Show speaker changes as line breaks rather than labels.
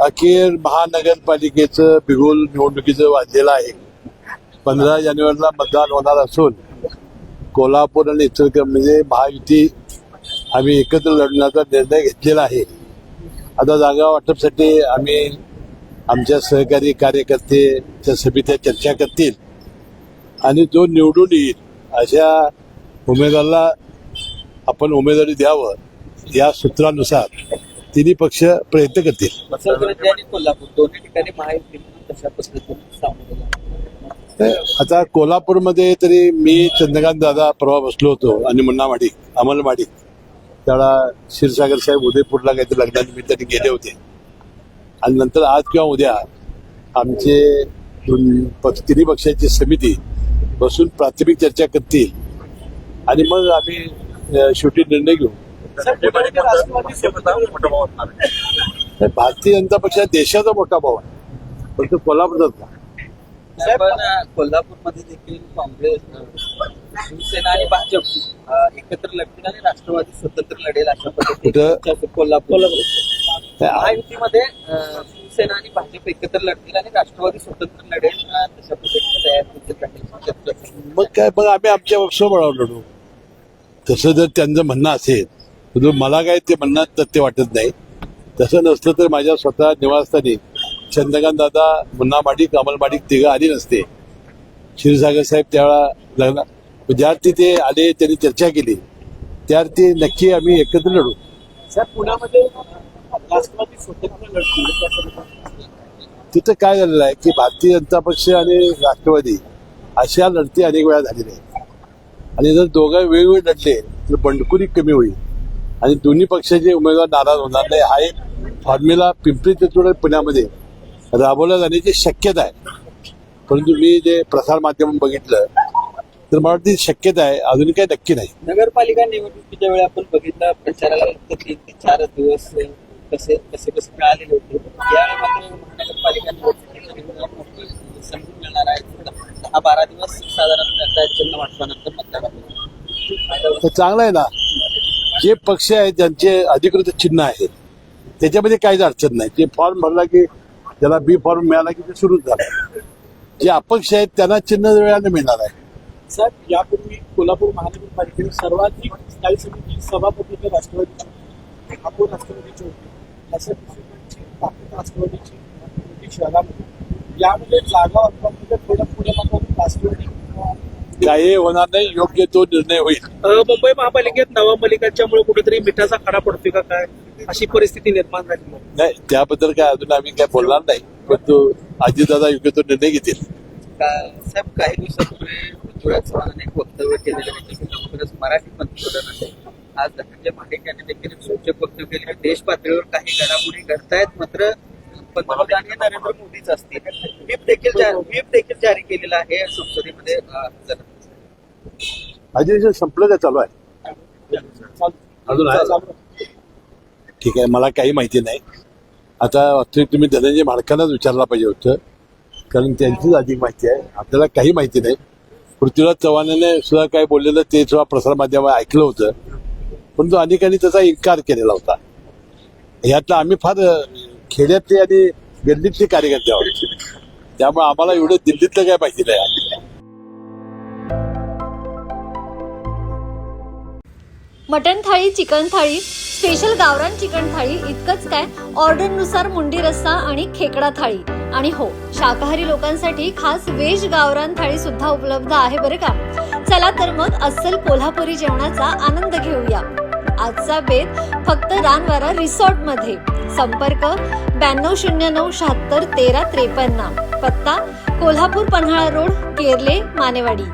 अखेर महानगरपालिकेचं बिगुल निवडणुकीचं वाजलेलं आहे. 15 जानेवारीला मतदान होणार असून कोल्हापूर आणि इचलकरंजी महायुती आम्ही एकत्र लढण्याचा निर्णय घेतलेला आहे. आता जागा वाटपसाठी आम्ही आमच्या सहकारी कार्यकर्त्याच्या समित्या चर्चा करतील आणि जो निवडून येईल अशा उमेदवाराला आपण उमेदवारी द्यावं या सूत्रानुसार तिन्ही पक्ष प्रयत्न करतील.
इचलकरंजी आणि कोल्हापूर दोन्ही ठिकाणी महायुती कशा पद्धतीने सामोरं जाणार?
आता कोल्हापूरमध्ये तरी मी चंद्रकांत दादा परवा बसलो होतो आणि मुन्ना माडिक अमल माडिक त्यावेळा क्षीरसागर साहेब उदयपूरला काहीतरी लग्नानिमित्ताने गेले होते आणि नंतर आज किंवा उद्या आमचे तिन्ही पक्षाची समिती बसून प्राथमिक चर्चा करतील आणि मग आम्ही शेवटी निर्णय घेऊ. भारतीय जनता पक्ष देशाचा मोठा भाव आहे पण तो कोल्हापूरचाच नाही.
पण कोल्हापूरमध्ये देखील काँग्रेस शिवसेना आणि भाजप एकत्र लढतील आणि राष्ट्रवादी स्वतंत्र लढेल अशा पद्धतीने कोल्हापूर महायुतीमध्ये शिवसेना आणि भाजप एकत्र लढतील आणि राष्ट्रवादी स्वतंत्र लढेल तशा पद्धतीने तयार.
मग काय मग आम्ही आमच्या स्वबळावर लढू. तसं जर त्यांचं म्हणणं असेल तर मला काय ते म्हणणं तथ्य वाटत नाही. तसं नसलं तर माझ्या स्वतः निवासस्थानी चंद्रकांत दादा मुन्ना माडिक अमल माडिक तिघं आली नसते. क्षीरसागर साहेब त्यावेळा लग्न ज्यार्थी ते आले त्यांनी चर्चा केली त्यार्थी नक्की आम्ही एकत्र लढू.
पुण्यामध्ये राष्ट्रवादी स्वतंत्र लढतील
तिथं काय झालेलं आहे की भारतीय जनता पक्ष आणि राष्ट्रवादी अशा लढती अनेक वेळा झालेल्या आहेत आणि जर दोघं वेगवेगळे लढले तर बंडखोरी कमी होईल आणि दोन्ही पक्षाचे उमेदवार नाराज होणार नाही. हा एक फॉर्म्युला पिंपरी चिंचवड पुण्यामध्ये राबवल्या जाण्याची शक्यता आहे. परंतु मी जे प्रसार माध्यम बघितलं तर मला वाटतं शक्यता आहे, अजून काही नक्की नाही.
नगरपालिका निवडणुकीच्या वेळी आपण बघितलं प्रचाराला 3 ते 4 दिवस कसे मिळालेले होते. यावेळी मात्र महानगरपालिका निवडणुकीची समजून मिळणार आहे. 10-12 दिवस साधारण चिन्ह वाटल्यानंतर मतदान
तर चांगलं आहे ना. जे पक्ष आहेत ज्यांचे अधिकृत चिन्ह आहे त्याच्यामध्ये काहीच अडचण नाही. जे फॉर्म भरला की त्याला बी फॉर्म मिळाला की ते सुरूच झालं. जे अपक्ष आहेत त्यांना चिन्ह वेळाने मिळणार आहे.
सर, यापूर्वी कोल्हापूर महानगरपालिकेने सर्वाधिक स्थायी समिती सभापती राष्ट्रवादीची आपण राष्ट्रवादीची होती अशा ताकद राष्ट्रवादीची शहरामध्ये यामध्ये जागा वाटपामध्ये थोडं पुढे मात्र राष्ट्रवादी
काही होणार नाही. योग्य तो निर्णय होईल.
मुंबई महापालिकेत नवमलिकांच्यामुळे कुठेतरी मिठाचा खडा पडतोय का काय अशी परिस्थिती निर्माण झाली
नाही. त्याबद्दल काय अजून आम्ही काय बोलणार नाही. परंतु अजितदादा योग्य तो निर्णय घेतील.
साहेब, काही दिवसापूर्वी पृथ्वीराज चव्हाणांनी एक वक्तव्य केलेलं आहे की लवकरच मराठी पंतप्रधान असेल. आज धनंजय माडिक यांनी देखील सूचक वक्तव्य केले की देश पातळीवर काही घडामोडी घडतायत मात्र पंतप्रधान हे नरेंद्र मोदीच असतील. व्हीप देखील जारी केलेला आहे संसदेमध्ये.
अधिवेशन संपलं का चालू आहे अजून आहे? ठीक आहे, मला काही माहिती नाही. आता तुम्ही धनंजय माडकांनाच विचारला पाहिजे होतं कारण त्यांचीच अधिक माहिती आहे. आपल्याला काही माहिती नाही. पृथ्वीराज चव्हाणाने सुद्धा काय बोललेलं ते सुद्धा प्रसारमाध्यमात ऐकलं होतं परंतु अनेकांनी त्याचा इन्कार केलेला होता. ह्यातला आम्ही फार खेड्यातले आणि गल्लीतले कार्यकर्ते आहोत त्यामुळे आम्हाला एवढं दिल्लीतलं काय माहिती नाही.
मटण थाळी, चिकन थाळी, स्पेशल गावरान चिकन थाळी इतकंच काय, ऑर्डरनुसार मुंडी रस्सा आणि खेकडा थाळी. आणि हो, शाकाहारी लोकांसाठी खास व्हेज गावरान थाळी सुद्धा उपलब्ध आहे बरं का. चला तर मग अस्सल कोल्हापुरी जेवणाचा आनंद घेऊया. आजचा बेत फक्त रानवारा रिसॉर्ट मध्ये. संपर्क 9209 76 13 53. पत्ता कोल्हापूर पन्हाळा रोड, केरले, मानेवाडी.